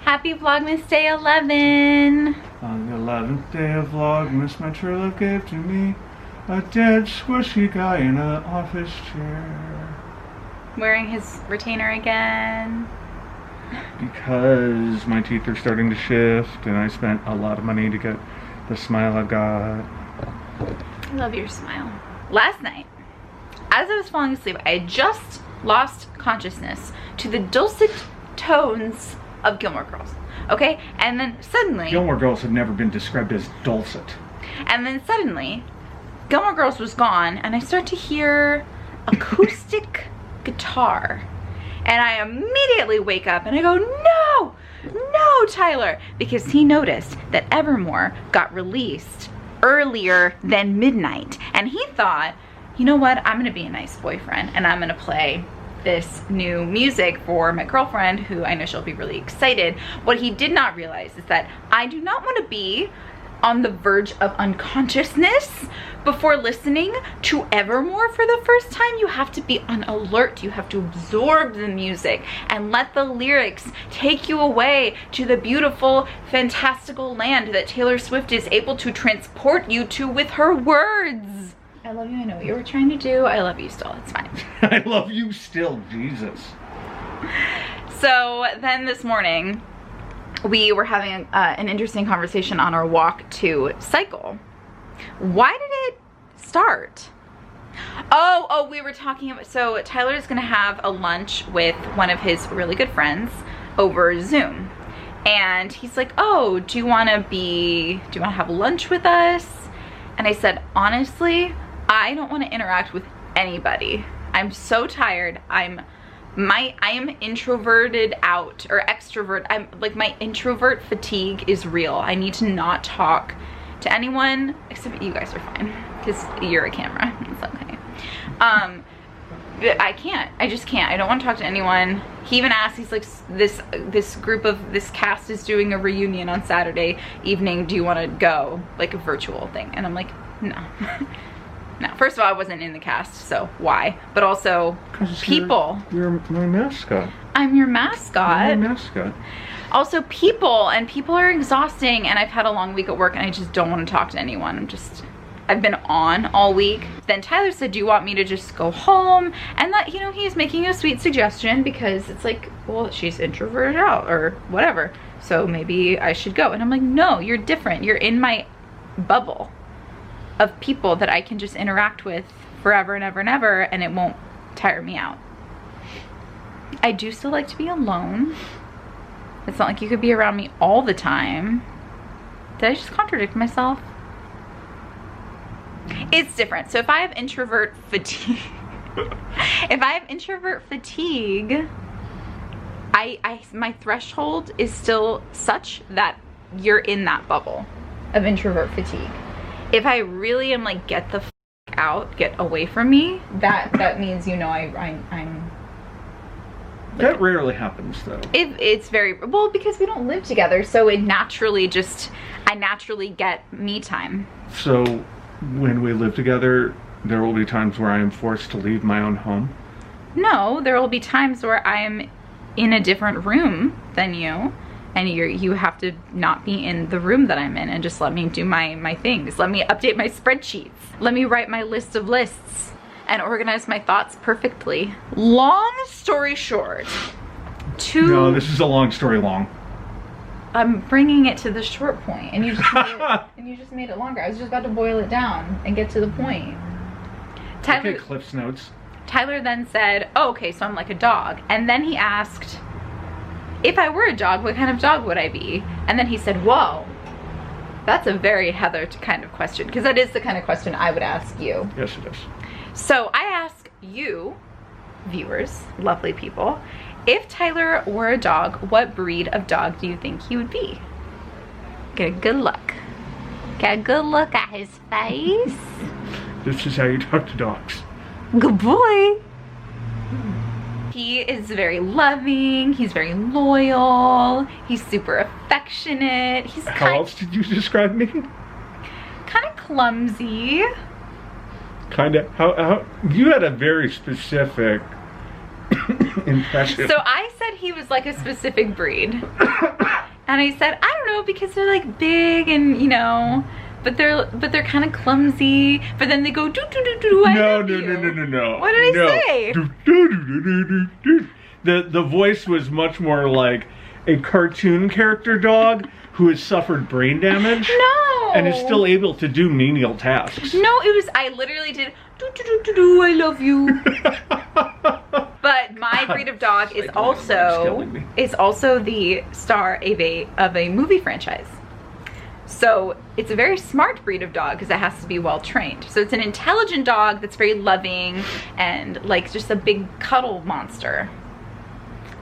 Happy Vlogmas Day 11. On the 11th day of Vlogmas, my true love gave to me a dead, squishy guy in an office chair. Wearing his retainer again. Because my teeth are starting to shift and I spent a lot of money to get the smile I got. I love your smile. Last night, as I was falling asleep, I had just lost consciousness to the dulcet tones of Gilmore Girls. Okay? And then suddenly... Gilmore Girls have never been described as dulcet. And then suddenly, Gilmore Girls was gone, and I start to hear acoustic guitar. And I immediately wake up and I go, no! No, Tyler! Because he noticed that Evermore got released earlier than midnight. And he thought, you know what? I'm gonna be a nice boyfriend and I'm gonna play this new music for my girlfriend, who I know she'll be really excited. What he did not realize is that I do not want to be on the verge of unconsciousness before listening to Evermore for the first time. You have to be on alert. You have to absorb the music and let the lyrics take you away to the beautiful, fantastical land that Taylor Swift is able to transport you to with her words. I love you. I know what you were trying to do. I love you still. It's fine. I love you still, Jesus. So then this morning, we were having an interesting conversation on our walk to cycle. Why did it start? Oh, we were talking about, so Tyler's gonna have a lunch with one of his really good friends over Zoom. And he's like, oh, do you wanna have lunch with us? And I said, honestly, I don't wanna interact with anybody. I'm so tired. I am introverted out, or extrovert. I'm like, my introvert fatigue is real. I need to not talk to anyone, except you guys are fine, because you're a camera. It's okay. But I can't. I just can't. I don't want to talk to anyone. He even asked, he's like, this group of this cast is doing a reunion on Saturday evening. Do you want to go? Like a virtual thing. And I'm like, no. No, first of all, I wasn't in the cast, so why? But also, people. You're my mascot. I'm your mascot. You're my mascot. Also, people are exhausting, and I've had a long week at work, and I just don't want to talk to anyone. I've been on all week. Then Tyler said, do you want me to just go home? And that, you know, he's making a sweet suggestion, because it's like, well, she's introverted out, or whatever, so maybe I should go. And I'm like, no, you're different. You're in my bubble of people that I can just interact with forever and ever and ever, and it won't tire me out. I do still like to be alone. It's not like you could be around me all the time. Did I just contradict myself? It's different. So if I have introvert fatigue, my threshold is still such that you're in that bubble of introvert fatigue. If I really am like, get the f out, get away from me, that means, you know, I'm like, that rarely happens though. It's very, well, because we don't live together, so it naturally I naturally get me time. So when we live together, there will be times where I am forced to leave my own home? No, there will be times where I am in a different room than you, and you have to not be in the room that I'm in, and just let me do my things. Let me update my spreadsheets. Let me write my list of lists and organize my thoughts perfectly. Long story short, No, this is a long story long. I'm bringing it to the short point, and you just made it longer. I was just about to boil it down and get to the point. Okay, Cliff's Notes. Tyler then said, oh, okay, so I'm like a dog. And then he asked, if I were a dog, what kind of dog would I be? And then he said, whoa, that's a very Heather kind of question, because that is the kind of question I would ask you. Yes, it is. So I ask you, viewers, lovely people, if Tyler were a dog, what breed of dog do you think he would be? Get a good look. Get a good look at his face. This is how you talk to dogs. Good boy. He is very loving, he's very loyal, he's super affectionate. How else did you describe me? Kind of clumsy. Kind of, how you had a very specific impression. So I said he was like a specific breed. And I said, I don't know, because they're like big and, you know, but they're kind of clumsy. But then they go do do do do. No. What did I say? The voice was much more like a cartoon character dog who has suffered brain damage. No. And is still able to do menial tasks. No, it was, I literally did do do do do do. I love you. But my breed of dog is also the star of a movie franchise. So it's a very smart breed of dog because it has to be well trained. So it's an intelligent dog that's very loving and like just a big cuddle monster.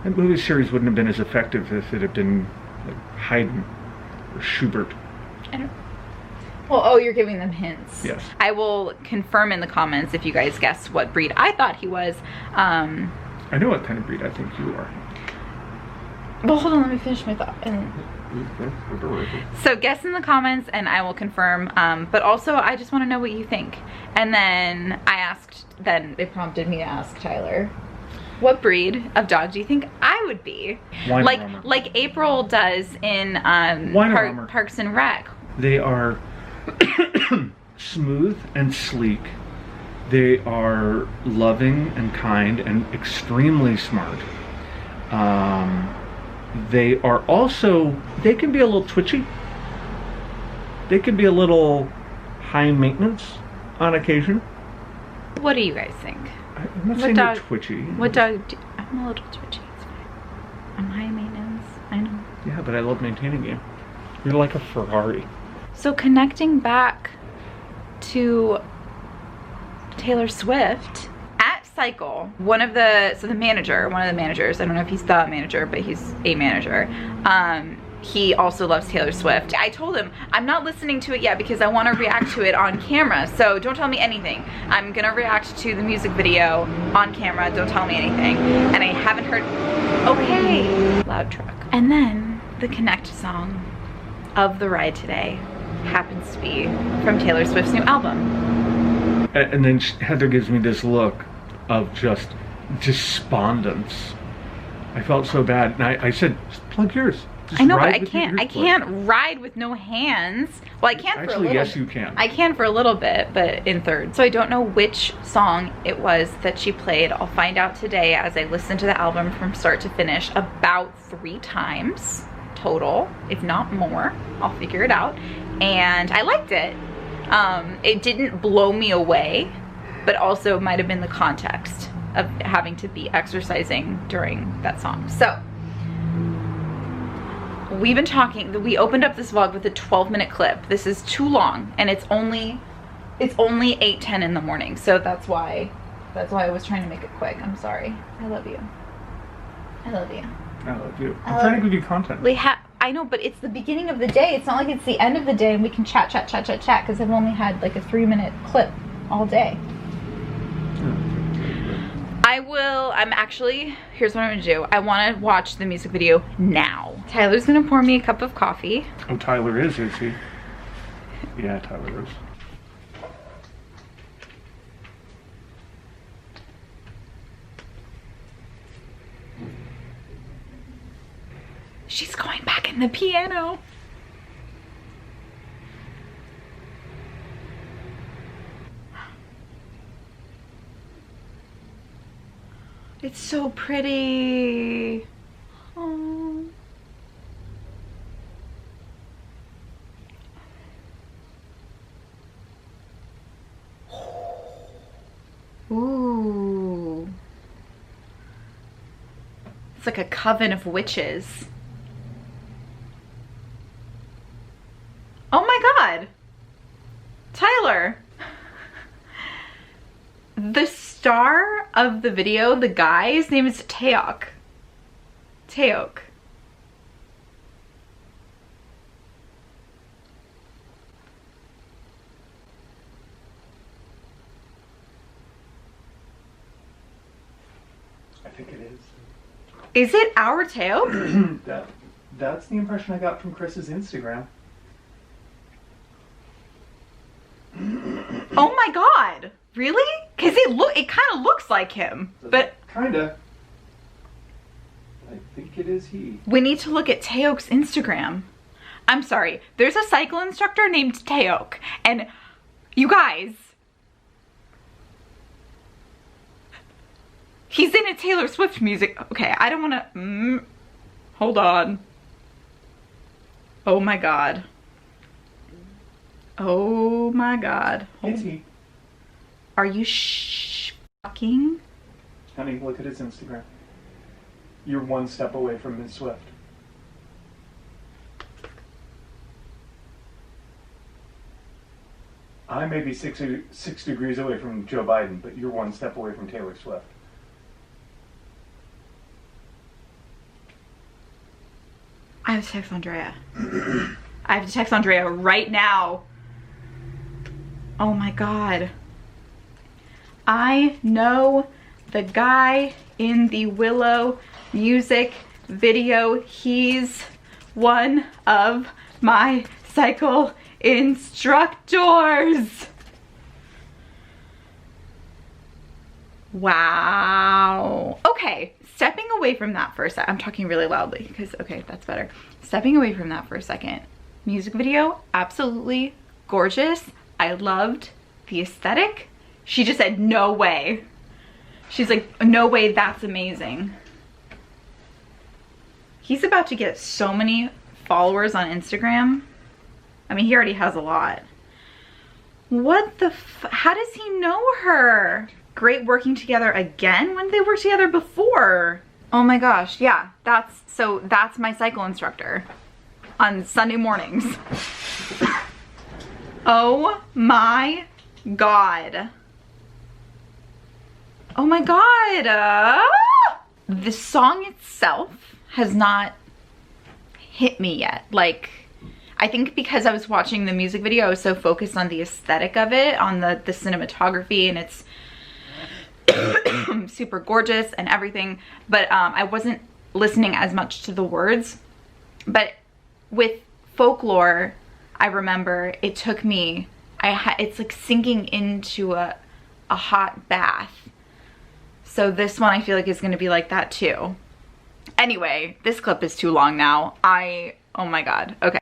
That movie series wouldn't have been as effective if it had been like Haydn or Schubert. I don't. Well, oh, you're giving them hints. Yes. I will confirm in the comments if you guys guess what breed I thought he was. I know what kind of breed I think you are. Well, hold on, let me finish my thought. So guess in the comments and I will confirm. But also, I just want to know what you think. And then then they prompted me to ask Tyler, what breed of dog do you think I would be? Like April does in Parks and Rec. They are smooth and sleek. They are loving and kind and extremely smart. They are also, they can be a little twitchy. They can be a little high maintenance on occasion. What do you guys think? I'm not saying they're twitchy. What dog I'm a little twitchy, it's fine. I'm high maintenance, I know. Yeah, but I love maintaining you. You're like a Ferrari. So connecting back to Taylor Swift at Cycle, one of the managers, I don't know if he's the manager, but he's a manager, he also loves Taylor Swift. I told him I'm not listening to it yet because I want to react to it on camera, so don't tell me anything. I'm gonna react to the music video on camera, don't tell me anything. And I haven't heard, okay, loud truck. And then the Connect song of the ride today happens to be from Taylor Swift's new album. And then Heather gives me this look of just despondence. I felt so bad, and I said, just plug yours. Just I know, but I can't ride with no hands. Well, I can for a little. Actually, yes, you can. I can for a little bit, but in third. So I don't know which song it was that she played. I'll find out today as I listen to the album from start to finish about 3 times total, if not more. I'll figure it out. And I liked it. It didn't blow me away, but also might have been the context of having to be exercising during that song. So we've been talking, we opened up this vlog with a 12-minute clip. This is too long, and it's only 8:10 in the morning, so that's why I was trying to make it quick. I'm sorry. I love you. I love you. I love you. I'm trying to give you content. I know, but it's the beginning of the day. It's not like it's the end of the day and we can chat, because I've only had like a 3-minute clip all day. Here's what I'm gonna do. I wanna watch the music video now. Tyler's gonna pour me a cup of coffee. Oh, Tyler is he? Yeah, Tyler is. She's going back in the piano. It's so pretty. Oh. Ooh. It's like a coven of witches. Oh my God. Tyler. The star of the video, the guy, his name is Teok. Teok. I think it is. Is it our Teok? That's the impression I got from Chris's Instagram. Oh my God. Really? Because it kind of looks like him. But kinda. I think think it is he. We need to look at Teok's Instagram. I'm sorry, there's a cycle instructor named Teok, and you guys, he's in a Taylor Swift music. Okay, I don't wanna, hold on. Oh my God. Oh my God. Is he? Are you fucking? Honey, look at his Instagram. You're one step away from Ms. Swift. I may be six degrees away from Joe Biden, but you're one step away from Taylor Swift. I have to text Andrea. I have to text Andrea right now. Oh my God. I know the guy in the Willow music video. He's one of my cycle instructors. Wow. Okay, stepping away from that for a sec. I'm talking really loudly because, okay, that's better. Stepping away from that for a second. Music video, absolutely gorgeous. I loved the aesthetic. She just said, no way. She's like, no way, that's amazing. He's about to get so many followers on Instagram. I mean, he already has a lot. What the how does he know her? Great working together again? When did they work together before? Oh my gosh, yeah, that's my cycle instructor on Sunday mornings. Oh my God. Oh my God. The song itself has not hit me yet. Like, I think because I was watching the music video, I was so focused on the aesthetic of it, on the cinematography, and it's super gorgeous and everything, but I wasn't listening as much to the words. But with Folklore, I remember it took me, it's like sinking into a hot bath. So this one I feel like is gonna be like that too. Anyway, this clip is too long now. Oh my God, okay.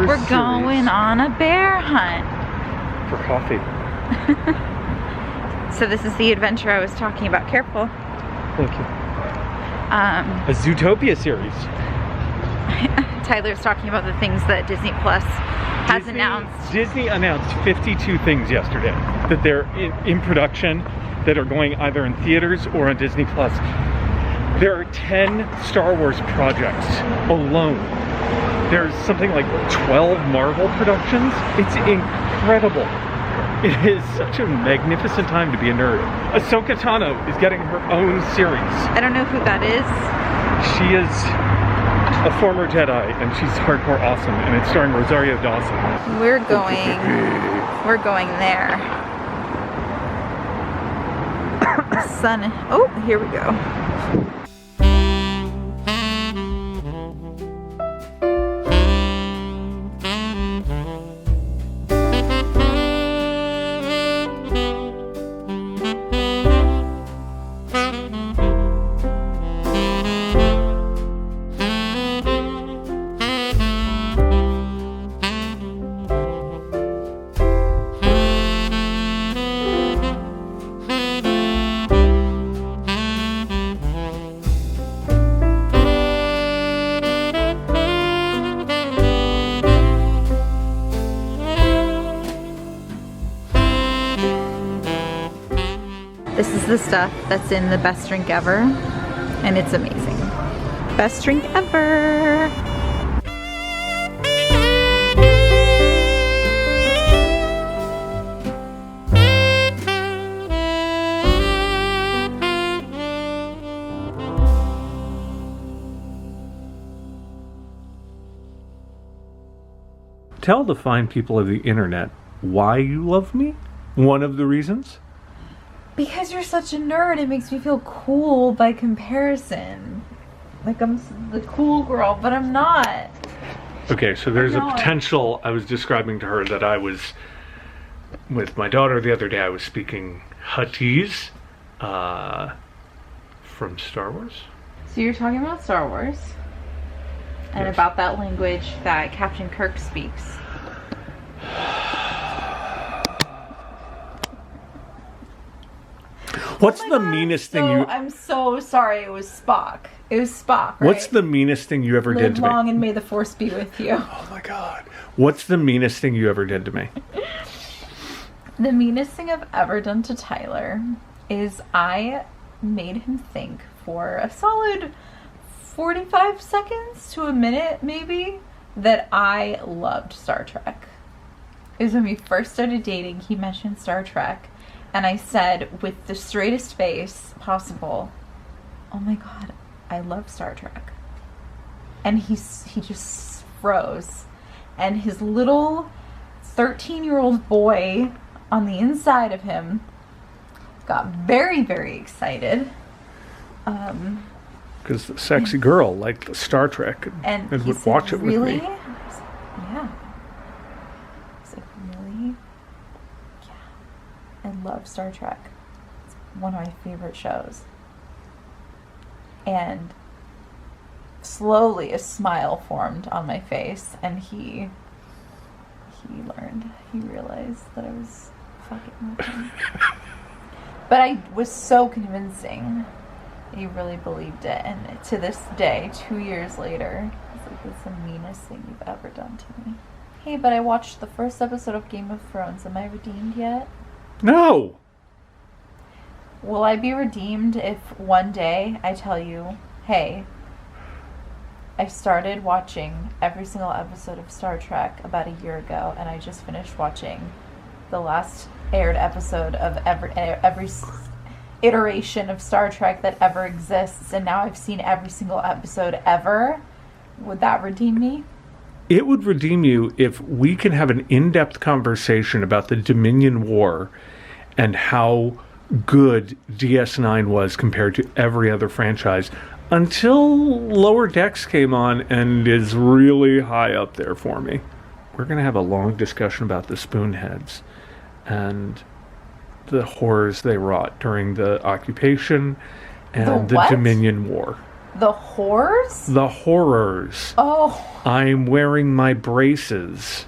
We're going on a bear hunt. For coffee. So this is the adventure I was talking about. Careful. Thank you. A Zootopia series. Tyler's talking about the things that Disney Plus has announced. Disney announced 52 things yesterday that they're in production, that are going either in theaters or on Disney Plus. There are 10 Star Wars projects alone. There's something like 12 Marvel productions. It's incredible. It is such a magnificent time to be a nerd. Ahsoka Tano is getting her own series. I don't know who that is. She is a former Jedi, and she's hardcore awesome, and it's starring Rosario Dawson. We're going there. Sun, oh, here we go. This is the stuff that's in the best drink ever, and it's amazing. Best drink ever. Tell the fine people of the internet why you love me. One of the reasons? Because you're such a nerd, it makes me feel cool by comparison. Like I'm the cool girl, but I'm not. Okay, so there's a potential. I was describing to her that I was with my daughter the other day. I was speaking Huttese from Star Wars. So you're talking about Star Wars and Yes. about that language that Captain Kirk speaks. What's the meanest thing you... I'm so sorry, it was Spock. It was Spock, right? What's the meanest thing you ever did Live to me? long and may the force be with you. Oh my God. What's the meanest thing you ever did to me? The meanest thing I've ever done to Tyler is I made him think for a solid 45 seconds to a minute, maybe, that I loved Star Trek. It was when we first started dating, he mentioned Star Trek, and I said, with the straightest face possible, oh my God, I love Star Trek. And he just froze. And his little 13-year-old boy on the inside of him got very, very excited. Because the sexy girl liked Star Trek and he would said, watch it really? with me. Yeah. He's like, really? Yeah. I love Star Trek. It's one of my favorite shows. And slowly a smile formed on my face, and he realized that I was fucking with him. But I was so convincing. He really believed it, and to this day, 2 years later, he's like, "That's the meanest thing you've ever done to me." Hey, but I watched the first episode of Game of Thrones. Am I redeemed yet? No! Will I be redeemed if one day I tell you, hey, I started watching every single episode of Star Trek about a year ago, and I just finished watching the last aired episode of every iteration of Star Trek that ever exists, and now I've seen every single episode ever? Would that redeem me? It would redeem you if we can have an in-depth conversation about the Dominion War and how good DS9 was compared to every other franchise until Lower Decks came on and is really high up there for me. We're going to have a long discussion about the Spoonheads and the horrors they wrought during the occupation and the Dominion War. The horrors? The horrors. Oh. I'm wearing my braces.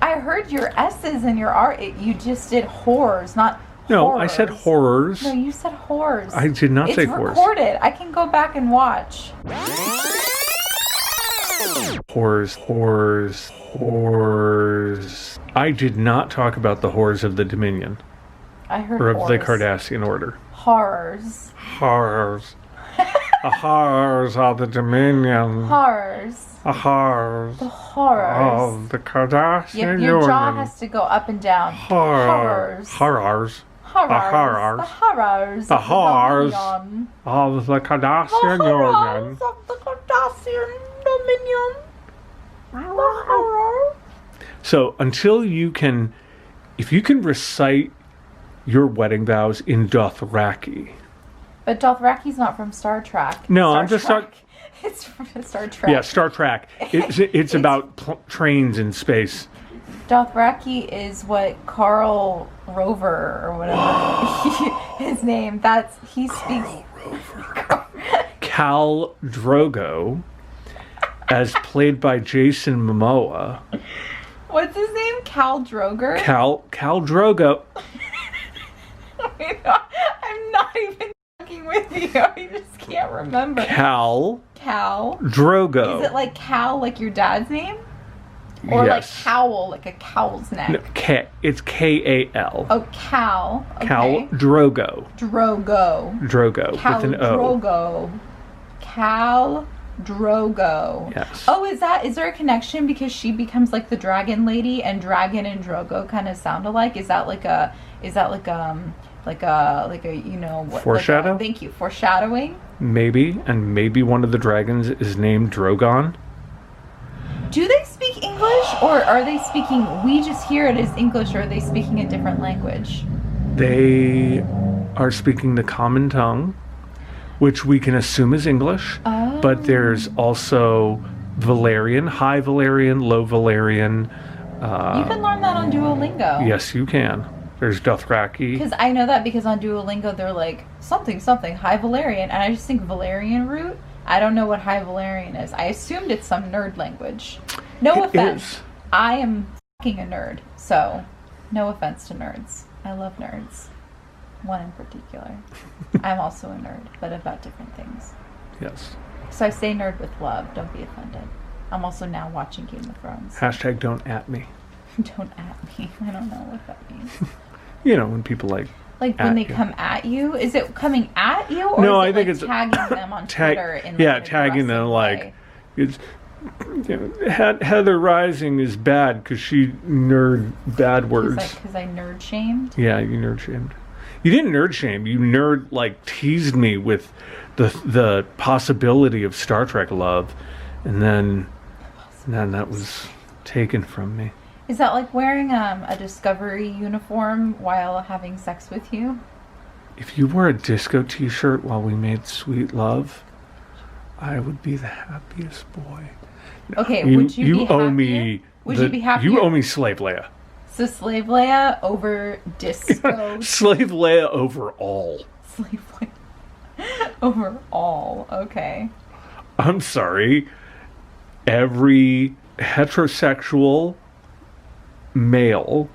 I heard your S's and your R. You just did horrors, not No, horrors. I said horrors. No, you said horrors. I did not say horrors. It's recorded. I can go back and watch. Horrors. I did not talk about the horrors of the Dominion. I heard or of horrors. the Cardassian Order. Horrors. Horrors. The horrors of the Dominion. Horrors. The horrors. The horrors. Of the Cardassian Your jaw Union. has to go up and down. Horrors. Horrors. Horrors. The horrors. The of horrors Dominion. of the Cardassian The horrors Union. of the Cardassian Dominion. The horror. So until you can, if you can recite your wedding vows in Dothraki. But Dothraki's not from Star Trek. No, Star I'm just Trek. It's from Star Trek. Yeah, Star Trek. It's about trains in space. Dothraki is what Carl Rover or whatever his name. He speaks. Khal Drogo, as played by Jason Momoa. What's his name? Khal Droger? Khal Drogo. I'm not even fucking with you. I just can't remember. Khal Cal. Drogo. Is it like Cal, like your dad's name? Or Yes. like cowl, like a cowl's neck. No, it's K-A-L. Oh, cow. Okay. Cal Drogo. Drogo. Drogo Cal with an O. Drogo. Cal Drogo. Yes. Oh, is there a connection because she becomes like the dragon lady and dragon and Drogo kind of sound alike? Is that like a you know what? Foreshadow? Thank you. Foreshadowing. Maybe, and maybe one of the dragons is named Drogon. Do they speak English, or are they speaking? We just hear it as English, or are they speaking a different language? They are speaking the common tongue, which we can assume is English. Oh. But there's also Valerian, High Valerian, Low Valerian. You can learn that on Duolingo. Yes, you can. There's Dothraki. Because I know that because on Duolingo they're like something High Valerian, and I just think Valerian root. I don't know what High Valerian is. I assumed it's some nerd language. No offense. Is. I am fucking a nerd, so no offense to nerds. I love nerds. One in particular. I'm also a nerd, but about different things. Yes. So I say nerd with love. Don't be offended. I'm also now watching Game of Thrones. Hashtag don't at me. Don't at me. I don't know what that means. You know, when people like when they come at you, is it coming at you, or no, is it I think like it's tagging them on Twitter? In yeah, like an tagging them aggressive like way? it's. You know, Heather Rising is bad because she nerd bad words. Because I nerd shamed. Yeah, you nerd shamed. You didn't nerd shame. You nerd like teased me with the possibility of Star Trek love, and then that was taken from me. Is that like wearing a Discovery uniform while having sex with you? If you wore a disco t-shirt while we made sweet love, I would be the happiest boy. Okay, would you be owe happier? me Would you be happier? You owe me Slave Leia. So Slave Leia over disco. Slave Leia over all. Slave Leia over all. Okay. I'm sorry. Every heterosexual male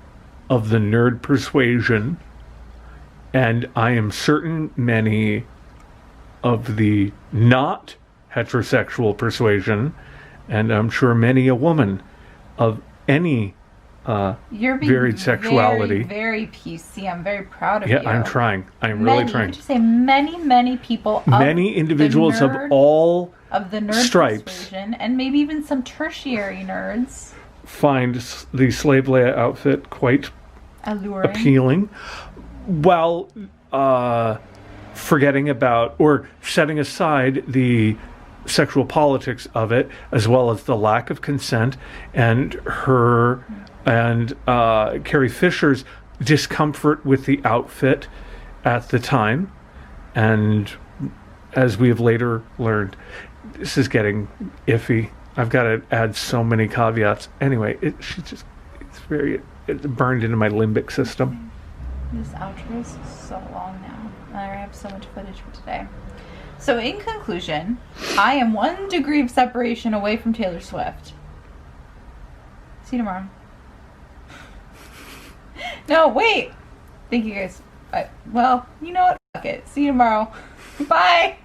of the nerd persuasion, and I am certain many of the not heterosexual persuasion, and I'm sure many a woman of any You're being varied sexuality. Very, very PC. I'm very proud of Yeah, you. I'm trying. I'm really trying. Could you say many people? Many individuals of all of the nerd stripes persuasion, and maybe even some tertiary nerds find the Slave Leia outfit quite alluring, appealing, while forgetting about or setting aside the sexual politics of it, as well as the lack of consent and her and Carrie Fisher's discomfort with the outfit at the time. And as we have later learned, this is getting iffy. I've got to add so many caveats. Anyway, it's burned into my limbic system. This outro is so long now. I have so much footage for today. So in conclusion, I am 1 degree of separation away from Taylor Swift. See you tomorrow. No, wait. Thank you guys. Well, you know what? Fuck it. See you tomorrow. Bye.